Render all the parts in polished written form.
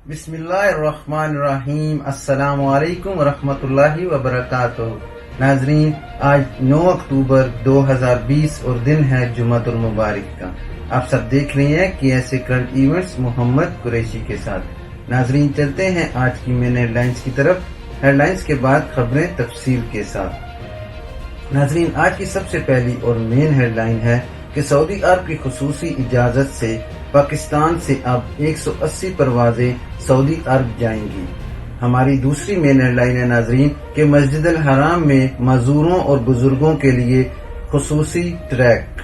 बिस्मिल्लाहिर्रहमानिर्रहीम। अस्सलामु अलैकुम वरहमतुल्लाहि वबरकातुहू। नाजरीन, आज 9 अक्टूबर 2020 और दिन है जुमातुल मुबारक का। आप सब देख रहे हैं KSA current events Mohammad Qureshi के साथ। नाजरीन, चलते हैं आज की मेन हेडलाइंस की तरफ। हेडलाइंस के बाद खबरें तफसील के साथ। नाजरीन, आज की सबसे पहली और मेन हेडलाइन है कि सऊदी अरब की खुसूसी इजाजत से पाकिस्तान से अब 180 परवाजें सऊदी अरब जाएंगी। हमारी दूसरी मेन हेडलाइन है नाजरीन कि मस्जिद al-Haram में मजदूरों और बुजुर्गों के लिए खुसूसी ट्रैक।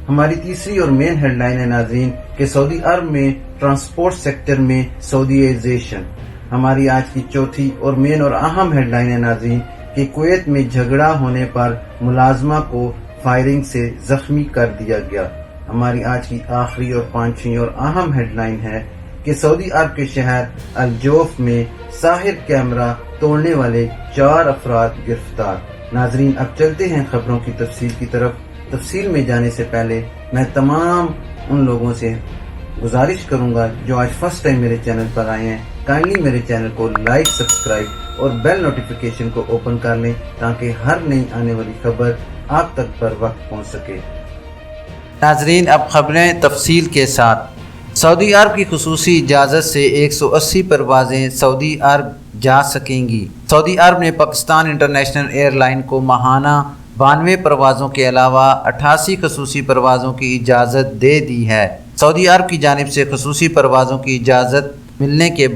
हमारी तीसरी और मेन हेडलाइन है नाजरीन कि सऊदी अरब में ट्रांसपोर्ट सेक्टर में सऊदीजाइजेशन। हमारी आज की चौथी और मेन और अहम हेडलाइन है नाजरीन कि कुवैत में झगड़ा होने पर मुलाजमा को फायरिंग से जख्मी कर दिया गया। हमारी आज की आखिरी और पांचवी और अहम हेडलाइन है कि सऊदी अरब के शहर अल-जोफ में साहिर कैमरा तोड़ने वाले 4 अफराद गिरफ्तार। नाजरीन, अब चलते हैं खबरों की तफसील की तरफ। तफसील में जाने से पहले मैं तमाम उन लोगों से गुजारिश करूंगा जो आज फर्स्ट टाइम मेरे चैनल पर आए हैं, काइंडली मेरे चैनल को लाइक, सब्सक्राइब और बेल नोटिफिकेशन को ओपन कर लें ताकि हर नई आने वाली खबर आप तक पर वक्त पहुंच सके। नाजरीन, अब खबरें तफसील के साथ। सऊदी अरब की खुसूसी इजाज़त से 180 परवाजें सऊदी अरब जा सकेंगी। सऊदी अरब ने पाकिस्तान इंटरनेशनल एयरलाइन को माहाना 92 परवाज़ों के अलावा 88 खसूसी परवाज़ों की इजाज़त दे दी है। सऊदी अरब की जानिब से खसूसी परवाज़ों की इजाज़त मिलने के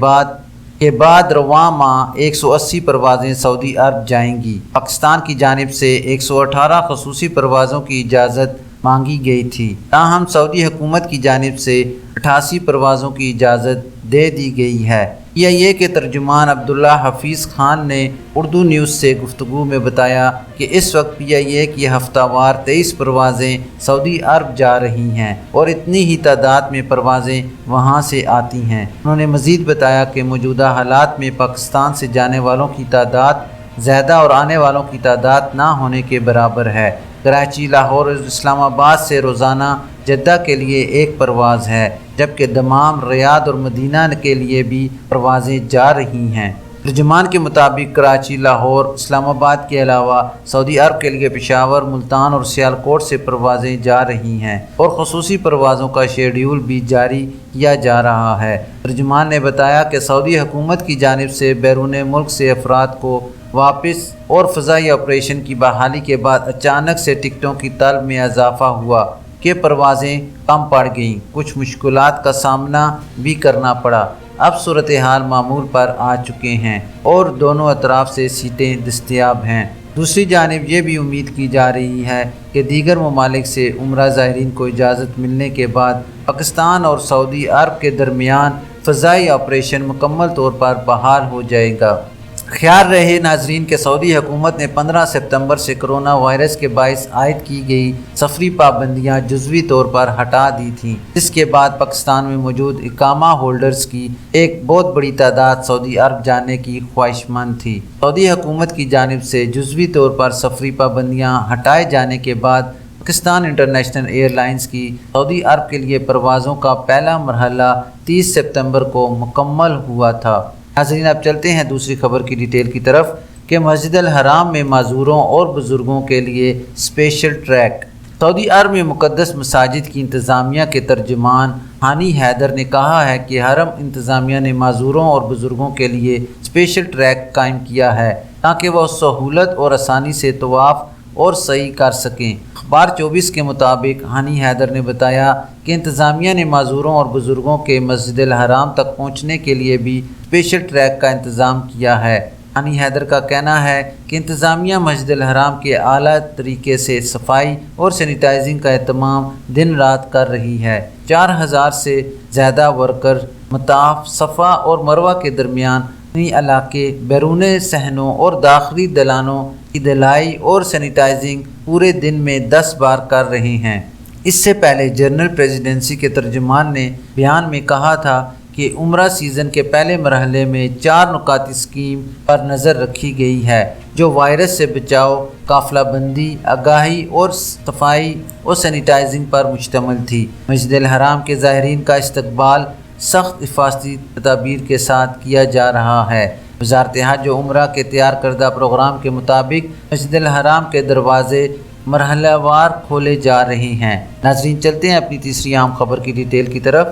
बाद रवां माह 180 परवाजें सऊदी अरब जाएंगी। पाकिस्तान की जानिब से 118 खसूसी परवाज़ों की इजाज़त मांगी गई थी, ताहम सऊदी हुकूमत की जानिब से 88 परवाज़ों की इजाज़त दे दी गई है। ये के तर्जुमान अब्दुल्ला हफीज़ खान ने उर्दू न्यूज़ से गुफ्तगू में बताया कि इस वक्त PIA की हफ्तावार 23 परवाज़ें सऊदी अरब जा रही हैं और इतनी ही तादाद में परवाज़ें वहाँ से आती हैं। उन्होंने मज़ीद बताया कि मौजूदा हालात में पाकिस्तान से जाने वालों की तादाद ज़्यादा और आने वालों की तादाद ना होने के बराबर है। कराची, लाहौर और इस्लामाबाद से रोज़ाना जद्दा के लिए एक परवाज़ है, जबकि दमाम, रियाद और मदीना के लिए भी परवाज़ें जा रही हैं। तर्जुमान के मुताबिक कराची, लाहौर, इस्लामाबाद के अलावा सऊदी अरब के लिए पेशावर, मुल्तान और सियालकोट से परवाज़ें जा रही हैं और खसूसी परवाज़ों का शेड्यूल भी जारी किया जा रहा है। तर्जुमान ने बताया कि सऊदी हुकूमत की जानिब से बैरून मुल्क से अफराद को वापस और फ़ज़ाई ऑपरेशन की बहाली के बाद अचानक से टिकटों की तलब में इजाफ़ा हुआ कि परवाज़ें कम पड़ गईं। कुछ मुश्किलात का सामना भी करना पड़ा। अब सूरत हाल मामूल पर आ चुके हैं और दोनों अतराफ से सीटें दस्तयाब हैं। दूसरी जानिब ये भी उम्मीद की जा रही है कि दीगर ममालिक से उम्रा ज़ायरीन को इजाज़त मिलने के बाद पाकिस्तान और सऊदी अरब के दरमियान फ़ज़ाई ऑपरेशन मुकम्मल तौर पर बहाल हो जाएगा। ख्याल रहे नाजरीन के सऊदी हुकूमत ने 15 सितंबर से कोरोना वायरस के बाइस आयद की गई सफरी पाबंदियाँ जुज़वी तौर पर हटा दी थीं। इसके बाद पाकिस्तान में मौजूद इकामा होल्डर्स की एक बहुत बड़ी तादाद सऊदी अरब जाने की ख्वाहिशमंद थी। सऊदी हुकूमत की जानिब से जुज़वी तौर पर सफरी पाबंदियाँ हटाए जाने के बाद पाकिस्तान इंटरनेशनल एयरलाइंस की सऊदी अरब के लिए परवाज़ों का पहला मरहला 30 सितंबर को मुकम्मल हुआ था। नाज़रीन, अब चलते हैं दूसरी खबर की डिटेल की तरफ कि मस्जिद al-Haram में माजूरों और बुज़ुर्गों के लिए स्पेशल ट्रैक। सऊदी अरब में मुक़द्दस मसाजिद की इंतज़ामिया के तर्जुमान हानी हैदर ने कहा है कि हरम इंतज़ामिया ने माजूरों और बुज़ुर्गों के लिए स्पेशल ट्रैक कायम किया है ताकि वह सहूलत और आसानी से तवाफ़ और सही कर सकें। अखबार 24 के मुताबिक हानी हैदर ने बताया कि इंतज़ामिया ने माजूरों और बुज़ुर्गों के मस्जिद al-Haram तक पहुँचने के लिए भी स्पेशल ट्रैक का इंतज़ाम किया है। हानी हैदर का कहना है कि इंतज़ामिया मस्जिद al-Haram के आला तरीके से सफाई और सैनिटाइजिंग का एहतमाम दिन रात कर रही है। 4000 से ज़्यादा वर्कर मताफ, सफ़ा और मरवा के दरमियान इलाके, बैरून सहनों और दाखिली दलानों की धलाई और सैनिटाइजिंग पूरे दिन में 10 बार कर रहे हैं। इससे पहले जनरल प्रेसिडेंसी के तर्जुमान ने बयान में कहा था कि उम्रा सीज़न के पहले मरहले में 4 नुकाती स्कीम पर नज़र रखी गई है जो वायरस से बचाव, काफिला बंदी, आगाही और सफाई और सैनिटाइजिंग पर मुश्तमिल थी। मस्जिद al-Haram के ज़ायरीन का इस्तकबाल سخت حفاظتی تدابیر کے ساتھ کیا جا رہا ہے۔ وزارت حج و عمرہ کے تیار کردہ پروگرام کے مطابق مسجد al-Haram کے دروازے مرحلہ وار کھولے جا رہے ہیں۔ ناظرین، چلتے ہیں اپنی تیسری اہم خبر کی ڈیٹیل کی طرف۔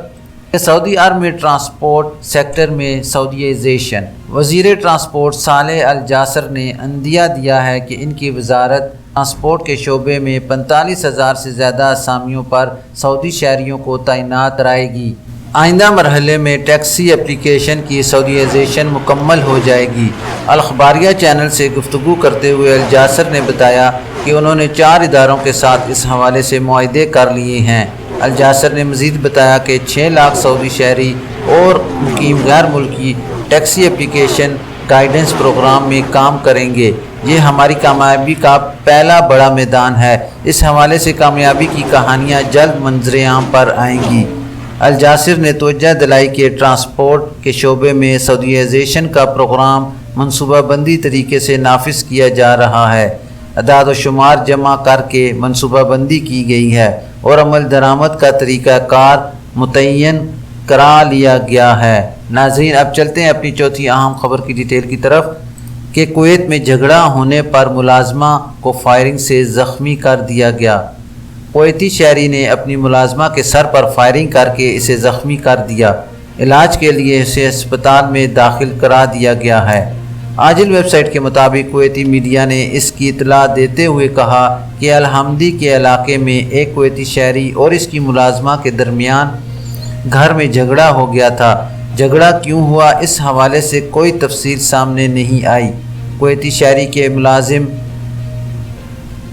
سعودی عرب میں ٹرانسپورٹ سیکٹر میں سعودیائزیشن۔ وزیر ٹرانسپورٹ صالح الجاسر نے عندیہ دیا ہے کہ ان کی وزارت ٹرانسپورٹ کے شعبے میں 45,000 سے زیادہ اسامیوں پر سعودی شہریوں کو تعینات کرائے گی۔ آئندہ مرحلے میں ٹیکسی اپلیکیشن کی سعودیائزیشن مکمل ہو جائے گی۔ الخباریہ چینل سے گفتگو کرتے ہوئے الجاسر نے بتایا کہ انہوں نے 4 اداروں کے ساتھ اس حوالے سے معاہدے کر لیے ہیں۔ الجاسر نے مزید بتایا کہ 6 لاکھ سعودی شہری اور مقیم غیر ملکی ٹیکسی اپلیکیشن گائیڈنس پروگرام میں کام کریں گے۔ یہ ہماری کامیابی کا پہلا بڑا میدان ہے۔ اس حوالے سے کامیابی کی کہانیاں جلد منظر عام پر آئیں گی۔ الجاسر نے توجہ دلائی کہ ٹرانسپورٹ کے شعبے میں سعودیائزیشن کا پروگرام منصوبہ بندی طریقے سے نافذ کیا جا رہا ہے۔ اعداد و شمار جمع کر کے منصوبہ بندی کی گئی ہے اور عمل درآمد کا طریقہ کار متعین کرا لیا گیا ہے۔ ناظرین، اب چلتے ہیں اپنی چوتھی اہم خبر کی ڈیٹیل کی طرف کہ کویت میں جھگڑا ہونے پر ملازمہ کو فائرنگ سے زخمی کر دیا گیا۔ کویتی شہری نے اپنی ملازمہ کے سر پر فائرنگ کر کے اسے زخمی کر دیا۔ علاج کے لیے اسے اسپتال میں داخل کرا دیا گیا ہے۔ عاجل ویب سائٹ کے مطابق کویتی میڈیا نے اس کی اطلاع دیتے ہوئے کہا کہ الحمدی کے علاقے میں ایک کویتی شہری اور اس کی ملازمہ کے درمیان گھر میں جھگڑا ہو گیا تھا۔ جھگڑا کیوں ہوا، اس حوالے سے کوئی تفصیل سامنے نہیں آئی۔ کویتی شہری کے ملازم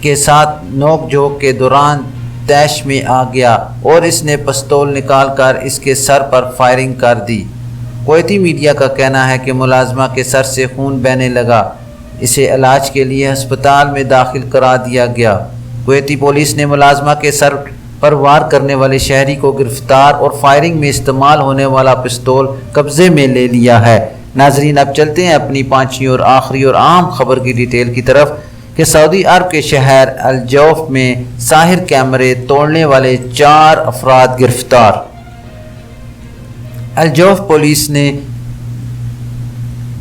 کے ساتھ نوک جھوک کے دوران طیش میں آ گیا اور اس نے پستول نکال کر اس کے سر پر فائرنگ کر دی۔ کویتی میڈیا کا کہنا ہے کہ ملازمہ کے سر سے خون بہنے لگا۔ اسے علاج کے لیے ہسپتال میں داخل کرا دیا گیا۔ کویتی پولیس نے ملازمہ کے سر پر وار کرنے والے شہری کو گرفتار اور فائرنگ میں استعمال ہونے والا پستول قبضے میں لے لیا ہے۔ ناظرین، اب چلتے ہیں اپنی پانچویں اور آخری اور عام خبر کی ڈیٹیل کی طرف کہ سعودی عرب کے شہر الجوف میں ساحر کیمرے توڑنے والے 4 افراد گرفتار۔ الجوف پولیس نے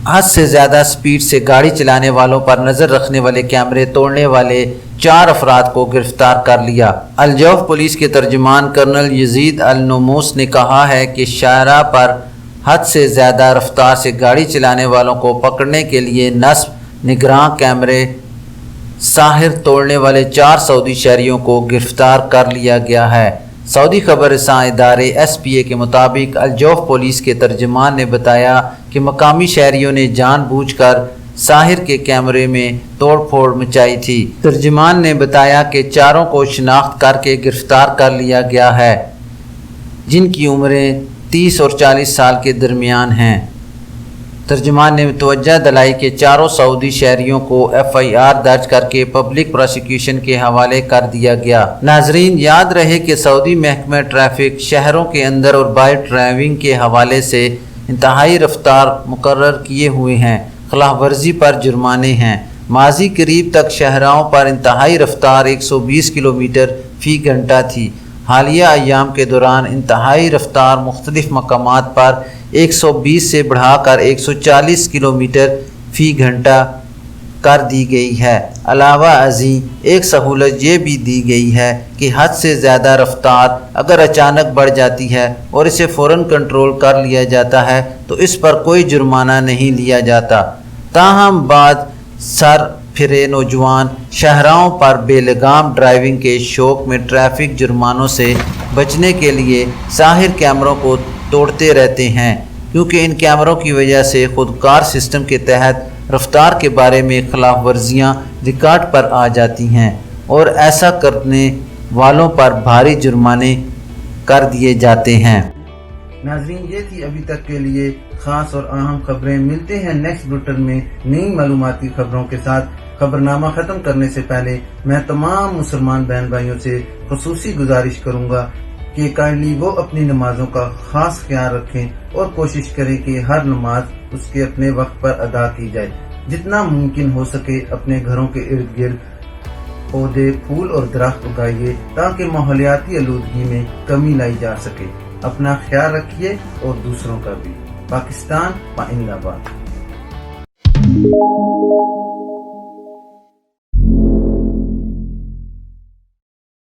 حد سے زیادہ سپیڈ سے گاڑی چلانے والوں پر نظر رکھنے والے کیمرے توڑنے والے 4 افراد کو گرفتار کر لیا۔ الجوف پولیس کے ترجمان کرنل یزید النموس نے کہا ہے کہ شاہراہ پر حد سے زیادہ رفتار سے گاڑی چلانے والوں کو پکڑنے کے لیے نصب نگراں کیمرے ساحر توڑنے والے 4 سعودی شہریوں کو گرفتار کر لیا گیا ہے۔ سعودی خبر رساں ادارے SPA کے مطابق الجوف پولیس کے ترجمان نے بتایا کہ مقامی شہریوں نے جان بوجھ کر ساحر کے کیمرے میں توڑ پھوڑ مچائی تھی۔ ترجمان نے بتایا کہ 4 کو شناخت کر کے گرفتار کر لیا گیا ہے، جن کی عمریں 30 اور 40 سال کے درمیان ہیں۔ ترجمان نے توجہ دلائی کہ 4 سعودی شہریوں کو FIR درج کر کے پبلک پروسیکیوشن کے حوالے کر دیا گیا۔ ناظرین، یاد رہے کہ سعودی محکمہ ٹریفک شہروں کے اندر اور باہر ڈرائیونگ کے حوالے سے انتہائی رفتار مقرر کیے ہوئے ہیں۔ خلاف ورزی پر جرمانے ہیں۔ ماضی قریب تک شاہراہوں پر انتہائی رفتار 120 کلومیٹر فی گھنٹہ تھی۔ حالیہ ایام کے دوران انتہائی رفتار مختلف مقامات پر 120 سے بڑھا کر 140 کلومیٹر فی گھنٹہ کر دی گئی ہے۔ علاوہ ازیں ایک سہولت یہ بھی دی گئی ہے کہ حد سے زیادہ رفتار اگر اچانک بڑھ جاتی ہے اور اسے فوراً کنٹرول کر لیا جاتا ہے تو اس پر کوئی جرمانہ نہیں لیا جاتا۔ تاہم بعد سر پھرے نوجوان شاہراہوں پر بے لگام ڈرائیونگ کے شوق میں ٹریفک جرمانوں سے بچنے کے لیے ساحر کیمروں کو توڑتے رہتے ہیں، کیونکہ ان کیمروں کی وجہ سے خودکار سسٹم کے تحت رفتار کے بارے میں خلاف ورزیاں ریکارڈ پر آ جاتی ہیں اور ایسا کرنے والوں پر بھاری جرمانے کر دیے جاتے ہیں۔ ناظرین، یہ تھی ابھی تک کے لیے خاص اور اہم خبریں۔ ملتے ہیں نیکسٹ بلٹن میں نئی معلوماتی خبروں کے ساتھ۔ خبرنامہ ختم کرنے سے پہلے میں تمام مسلمان بہن بھائیوں سے خصوصی گزارش کروں گا کہ کائنڈلی وہ اپنی نمازوں کا خاص خیال رکھیں اور کوشش کریں کہ ہر نماز اس کے اپنے وقت پر ادا کی جائے۔ جتنا ممکن ہو سکے اپنے گھروں کے ارد گرد پودے، پھول اور درخت اگائیے تاکہ ماحولیاتی آلودگی میں کمی لائی جا سکے۔ اپنا خیال رکھیے اور دوسروں کا بھی۔ پاکستان زندہ باد۔